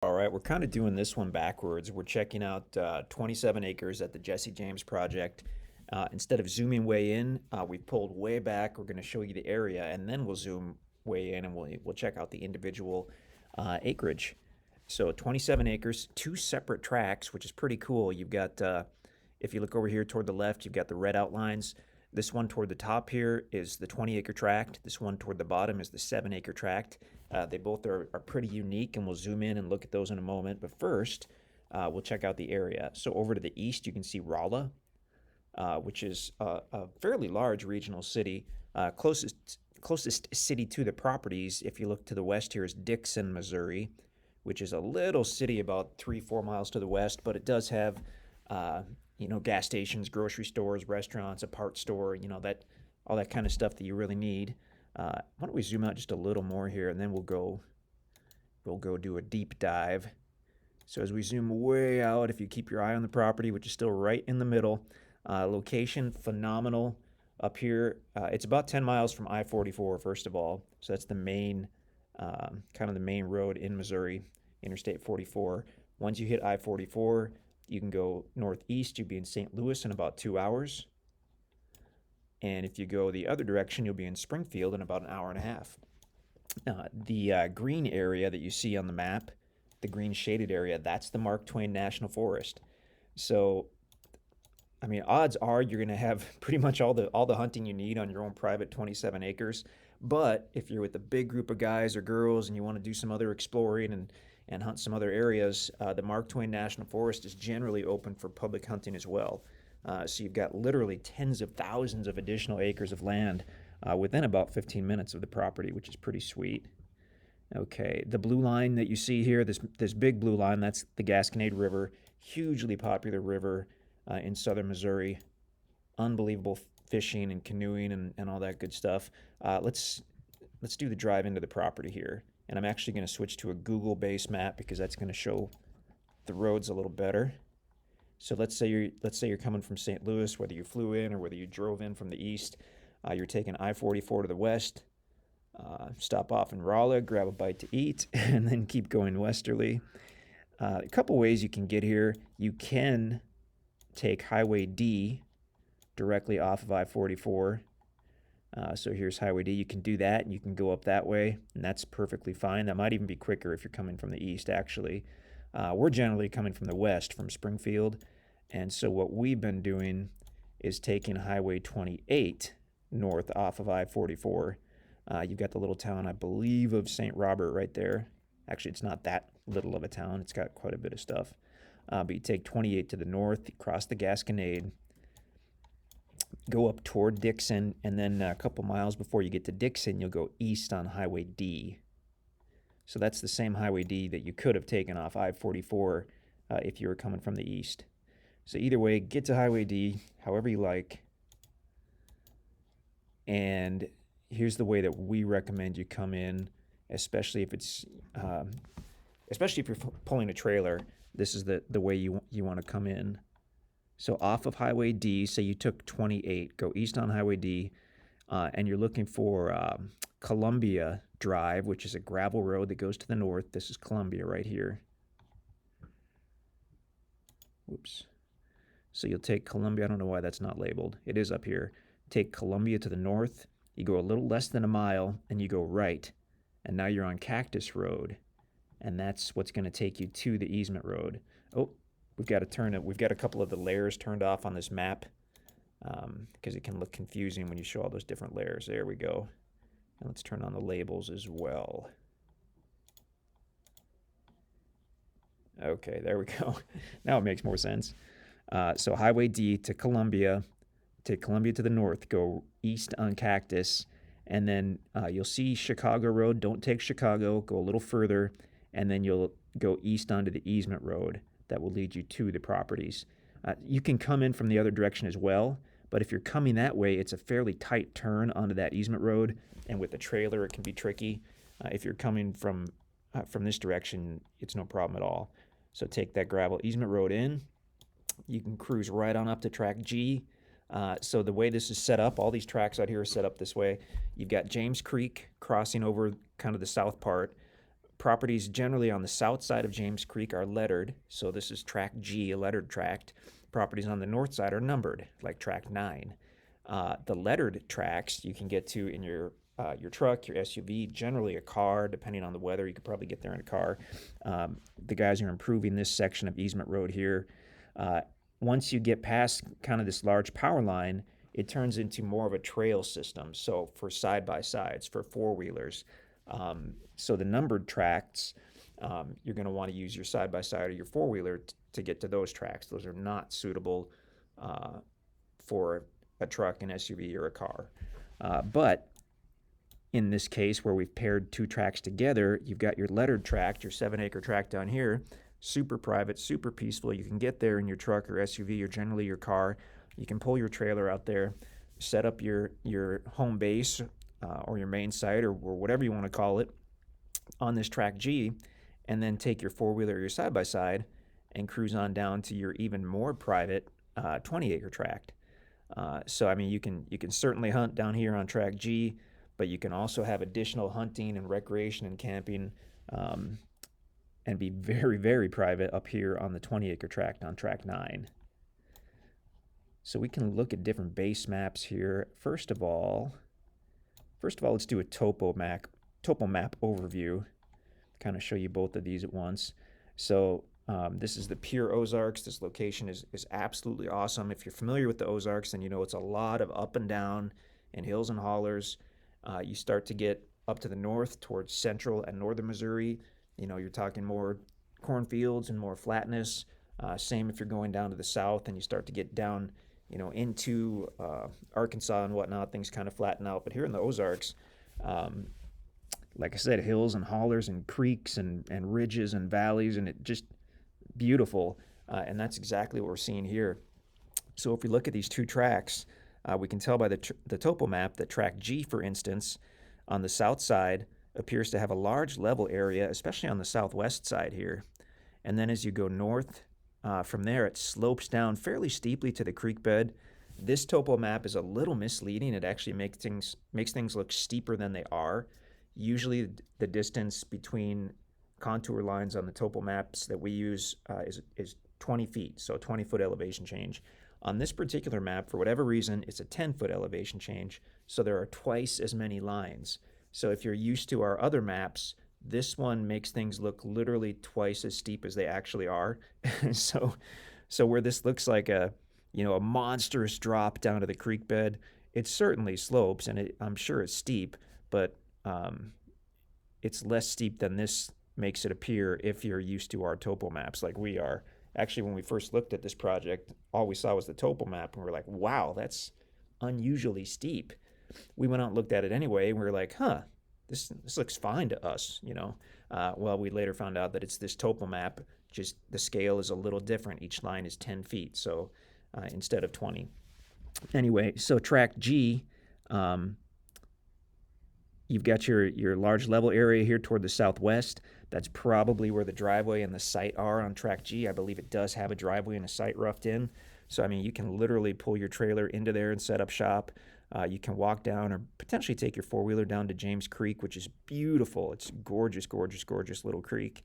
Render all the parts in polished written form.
All right, we're kind of doing this one backwards. We're checking out 27 acres at the Jesse James project. Instead of zooming way in, we pulled way back. We're going to show you the area, and then we'll zoom way in, and we'll check out the individual acreage. So 27 acres, two separate tracks, which is pretty cool. You've got, if you look over here toward the left, you've got the red outlines. This one toward the top here is the 20-acre tract. This one toward the bottom is the 7-acre tract. They both are pretty unique, and we'll zoom in and look at those in a moment. But first, we'll check out the area. So over to the east, you can see Rolla, which is a fairly large regional city. Closest city to the properties, if you look to the west here, is Dixon, Missouri, which is a little city about 3-4 miles to the west, but it does have gas stations, grocery stores, restaurants, a parts store, that all that kind of stuff that you really need. Why don't we zoom out just a little more here, and then we'll go do a deep dive. So as we zoom way out, if you keep your eye on the property, which is still right in the middle, location phenomenal up here. It's about 10 miles from I-44, first of all. So that's the main, kind of the main road in Missouri, Interstate 44. Once you hit I-44, you can go northeast. You'll be in St. Louis in about 2 hours. And if you go the other direction, you'll be in Springfield in about an hour and a half. The green area that you see on the map, the green shaded area, that's the Mark Twain National Forest. So, I mean, odds are you're going to have pretty much all the hunting you need on your own private 27 acres. But if you're with a big group of guys or girls and you want to do some other exploring and hunt some other areas, the Mark Twain National Forest is generally open for public hunting as well. So you've got literally tens of thousands of additional acres of land within about 15 minutes of the property, which is pretty sweet. Okay, the blue line that you see here, this big blue line, that's the Gasconade River, hugely popular river in southern Missouri. Unbelievable fishing and canoeing and all that good stuff. Let's do the drive into the property here. And I'm actually going to switch to a Google-based map because that's going to show the roads a little better. So let's say you're coming from St. Louis, whether you flew in or whether you drove in from the east. You're taking I-44 to the west. Stop off in Rolla, grab a bite to eat, and then keep going westerly. A couple ways you can get here. You can take Highway D directly off of I-44. So here's Highway D. You can do that, and you can go up that way, and that's perfectly fine. That might even be quicker if you're coming from the east, actually. We're generally coming from the west, from Springfield, and so what we've been doing is taking Highway 28 north off of I-44. You've got the little town, I believe, of St. Robert right there. Actually, it's not that little of a town. It's got quite a bit of stuff. But you take 28 to the north, you cross the Gasconade, go up toward Dixon, and then a couple miles before you get to Dixon, you'll go east on Highway D. So that's the same Highway D that you could have taken off I-44 if you were coming from the east. So either way, get to Highway D however you like. And here's the way that we recommend you come in, especially if you're pulling a trailer. This is the way you want to come in. So off of Highway D, say you took 28, go east on Highway D, and you're looking for Columbia Drive, which is a gravel road that goes to the north. This is Columbia right here. Whoops. So you'll take Columbia. I don't know why that's not labeled. It is up here. Take Columbia to the north. You go a little less than a mile, and you go right. And now you're on Cactus Road, and that's what's going to take you to the easement road. Oh, we've got to turn it. We've got a couple of the layers turned off on this map because it can look confusing when you show all those different layers. There we go. And let's turn on the labels as well. Okay, there we go. Now it makes more sense. So Highway D to Columbia, take Columbia to the north, go east on Cactus, and then you'll see Chicago Road. Don't take Chicago, go a little further, and then you'll go east onto the easement road that will lead you to the properties. You can come in from the other direction as well, but if you're coming that way, it's a fairly tight turn onto that easement road, and with the trailer, it can be tricky. If you're coming from this direction, it's no problem at all. So take that gravel easement road in. You can cruise right on up to track G. So the way this is set up, all these tracks out here are set up this way. You've got James Creek crossing over kind of the south part. Properties generally on the south side of James Creek are lettered, so this is tract G, a lettered tract. Properties on the north side are numbered, like tract 9. The lettered tracts you can get to in your truck, your SUV, generally a car, depending on the weather. You could probably get there in a car. The guys are improving this section of easement road here. Once you get past kind of this large power line, it turns into more of a trail system. So for side-by-sides, for four-wheelers. So the numbered tracts, you're going to want to use your side-by-side or your four-wheeler to get to those tracts. Those are not suitable for a truck, an SUV, or a car. But in this case, where we've paired two tracts together, you've got your lettered tract, your 7-acre tract down here, super private, super peaceful. You can get there in your truck or SUV or generally your car. You can pull your trailer out there, set up your home base or your main site or whatever you want to call it on this tract G, and then take your four-wheeler or your side-by-side and cruise on down to your even more private 20-acre tract. So I mean, you can certainly hunt down here on tract G, but you can also have additional hunting and recreation and camping and be very, very private up here on the 20-acre tract on tract 9. So we can look at different base maps here. First of all, let's do a topo map overview, kind of show you both of these at once. So this is the pure Ozarks. This location is absolutely awesome. If you're familiar with the Ozarks, then you know it's a lot of up and down and hills and hollers. You start to get up to the north towards central and northern Missouri. You know, you're talking more cornfields and more flatness. Same if you're going down to the south and you start to get down, you know, into Arkansas and whatnot, things kind of flatten out. But here in the Ozarks, like I said, hills and hollers and creeks and ridges and valleys, and it just beautiful. And that's exactly what we're seeing here. So if we look at these two tracks, we can tell by the topo map that tract G, for instance, on the south side appears to have a large level area, especially on the southwest side here. And then as you go north from there, it slopes down fairly steeply to the creek bed. This topo map is a little misleading. It actually makes things look steeper than they are. Usually the distance between contour lines on the topo maps that we use is 20 feet, so 20-foot elevation change. On this particular map, for whatever reason, it's a 10-foot elevation change, so there are twice as many lines. So if you're used to our other maps, this one makes things look literally twice as steep as they actually are. So where this looks like a monstrous drop down to the creek bed, it certainly slopes, and I'm sure it's steep, but it's less steep than this makes it appear if you're used to our topo maps like we are. Actually, when we first looked at this project, all we saw was the topo map, and we were like, wow, that's unusually steep. We went out and looked at it anyway, and we were like, this looks fine to us, you know. Well, we later found out that it's this topo map, just the scale is a little different. Each line is 10 feet, so instead of 20. Anyway, so tract G, you've got your large level area here toward the southwest. That's probably where the driveway and the site are on tract G. I believe it does have a driveway and a site roughed in. So, I mean, you can literally pull your trailer into there and set up shop. You can walk down or potentially take your four-wheeler down to James Creek, which is beautiful. It's gorgeous, gorgeous, gorgeous little creek,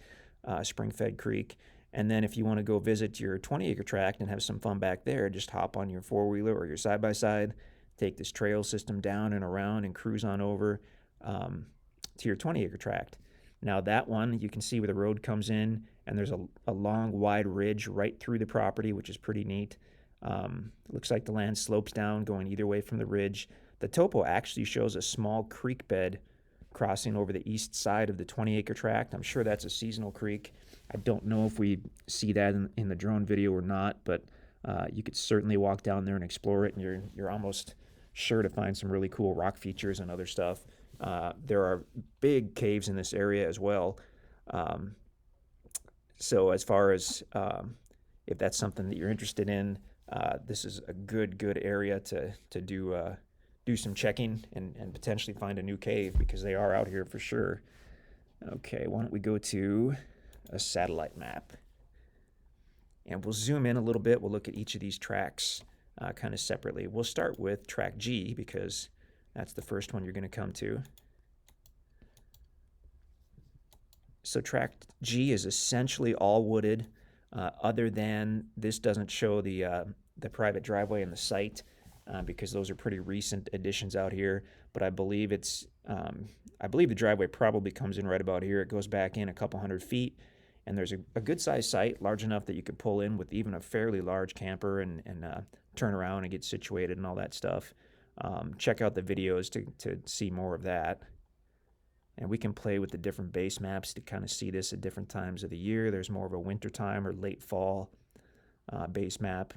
spring-fed creek. And then if you want to go visit your 20-acre tract and have some fun back there, just hop on your four-wheeler or your side-by-side, take this trail system down and around and cruise on over to your 20-acre tract. Now that one, you can see where the road comes in, and there's a long, wide ridge right through the property, which is pretty neat. Looks like the land slopes down going either way from the ridge. The topo actually shows a small creek bed crossing over the east side of the 20-acre tract. I'm sure that's a seasonal creek. I don't know if we see that in the drone video or not, but you could certainly walk down there and explore it, and you're almost sure to find some really cool rock features and other stuff. There are big caves in this area as well. So as far as if that's something that you're interested in, this is a good area to do some checking and potentially find a new cave, because they are out here for sure. Okay, why don't we go to a satellite map, and we'll zoom in a little bit. We'll look at each of these tracks kind of separately. We'll start with tract G, because that's the first one you're going to come to. So tract G is essentially all wooded, other than this doesn't show the private driveway and the site, because those are pretty recent additions out here. But I believe the driveway probably comes in right about here. It goes back in a couple hundred feet, and there's a good sized site, large enough that you could pull in with even a fairly large camper and turn around and get situated and all that stuff. Check out the videos to see more of that. And we can play with the different base maps to kind of see this at different times of the year. There's more of a wintertime or late fall base map.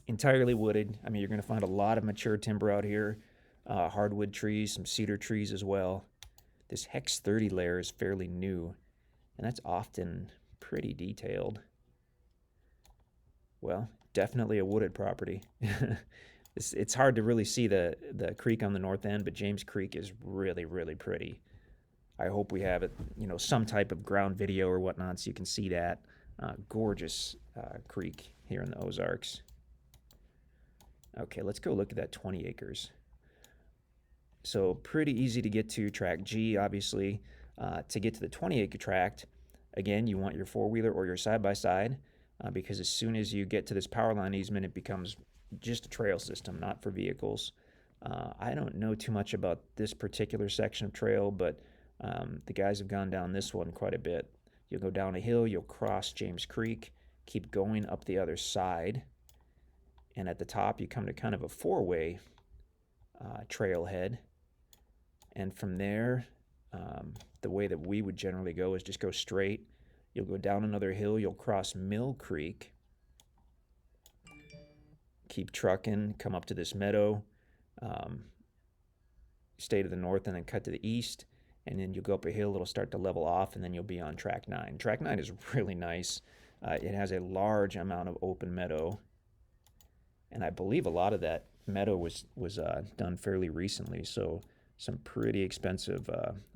Entirely wooded. I mean, you're going to find a lot of mature timber out here, hardwood trees, some cedar trees as well. This Hex 30 layer is fairly new, and that's often pretty detailed. Well, definitely a wooded property. It's hard to really see the creek on the north end, but James Creek is really, really pretty. I hope we have it, some type of ground video or whatnot so you can see that. Gorgeous creek here in the Ozarks. Okay, let's go look at that 20 acres. So pretty easy to get to tract G, obviously. To get to the 20-acre tract, again, you want your four-wheeler or your side-by-side, because as soon as you get to this power line easement, it becomes just a trail system, not for vehicles. I don't know too much about this particular section of trail, but the guys have gone down this one quite a bit. You'll go down a hill, you'll cross James Creek, keep going up the other side, and at the top you come to kind of a four-way trailhead. And from there, the way that we would generally go is just go straight. You'll go down another hill, you'll cross Mill Creek, keep trucking, come up to this meadow, stay to the north and then cut to the east, and then you'll go up a hill, it'll start to level off, and then you'll be on track 9. Track 9 is really nice. It has a large amount of open meadow, and I believe a lot of that meadow was done fairly recently, so some pretty expensive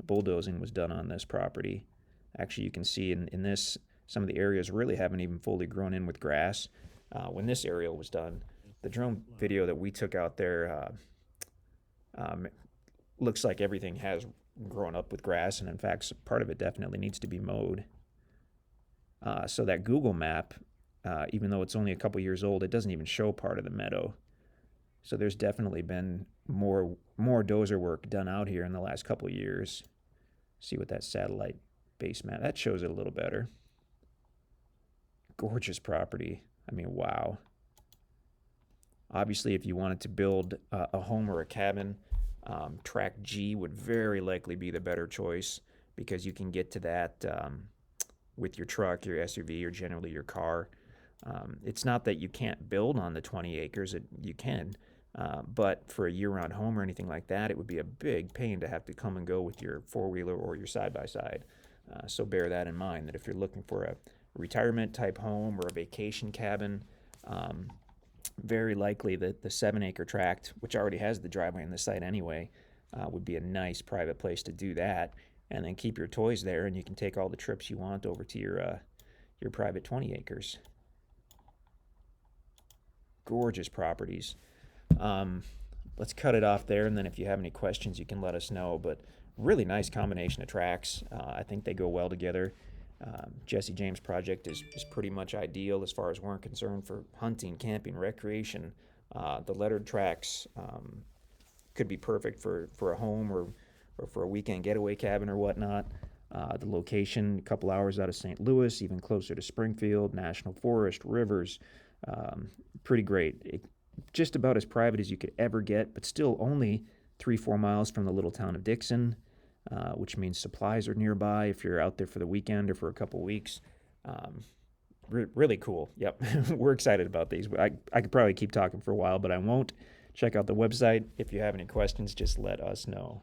bulldozing was done on this property. Actually, you can see in this, some of the areas really haven't even fully grown in with grass. When this area was done, the drone video that we took out there looks like everything has grown up with grass, and in fact, part of it definitely needs to be mowed. So that Google map, even though it's only a couple years old, it doesn't even show part of the meadow. So there's definitely been more dozer work done out here in the last couple years. See what that satellite base map, that shows it a little better. Gorgeous property. I mean, wow. Obviously, if you wanted to build a home or a cabin, tract G would very likely be the better choice, because you can get to that with your truck, your SUV, or generally your car. It's not that you can't build on the 20 acres, you can, but for a year-round home or anything like that, it would be a big pain to have to come and go with your four-wheeler or your side-by-side. So bear that in mind, that if you're looking for a retirement-type home or a vacation cabin, very likely that the 7-acre tract, which already has the driveway and the site anyway, would be a nice private place to do that, and then keep your toys there, and you can take all the trips you want over to your private 20 acres. Gorgeous properties. Let's cut it off there, and then if you have any questions, you can let us know. But really nice combination of tracks. I think they go well together. Jesse James project is pretty much ideal as far as we're concerned for hunting, camping, recreation. The lettered tracks could be perfect for a home or for a weekend getaway cabin or whatnot. The location, a couple hours out of St. Louis, even closer to Springfield, National Forest, rivers, pretty great. Just about as private as you could ever get, but still only 3-4 miles from the little town of Dixon, which means supplies are nearby if you're out there for the weekend or for a couple weeks. Really cool. Yep, we're excited about these. I could probably keep talking for a while, but I won't. Check out the website. If you have any questions, just let us know.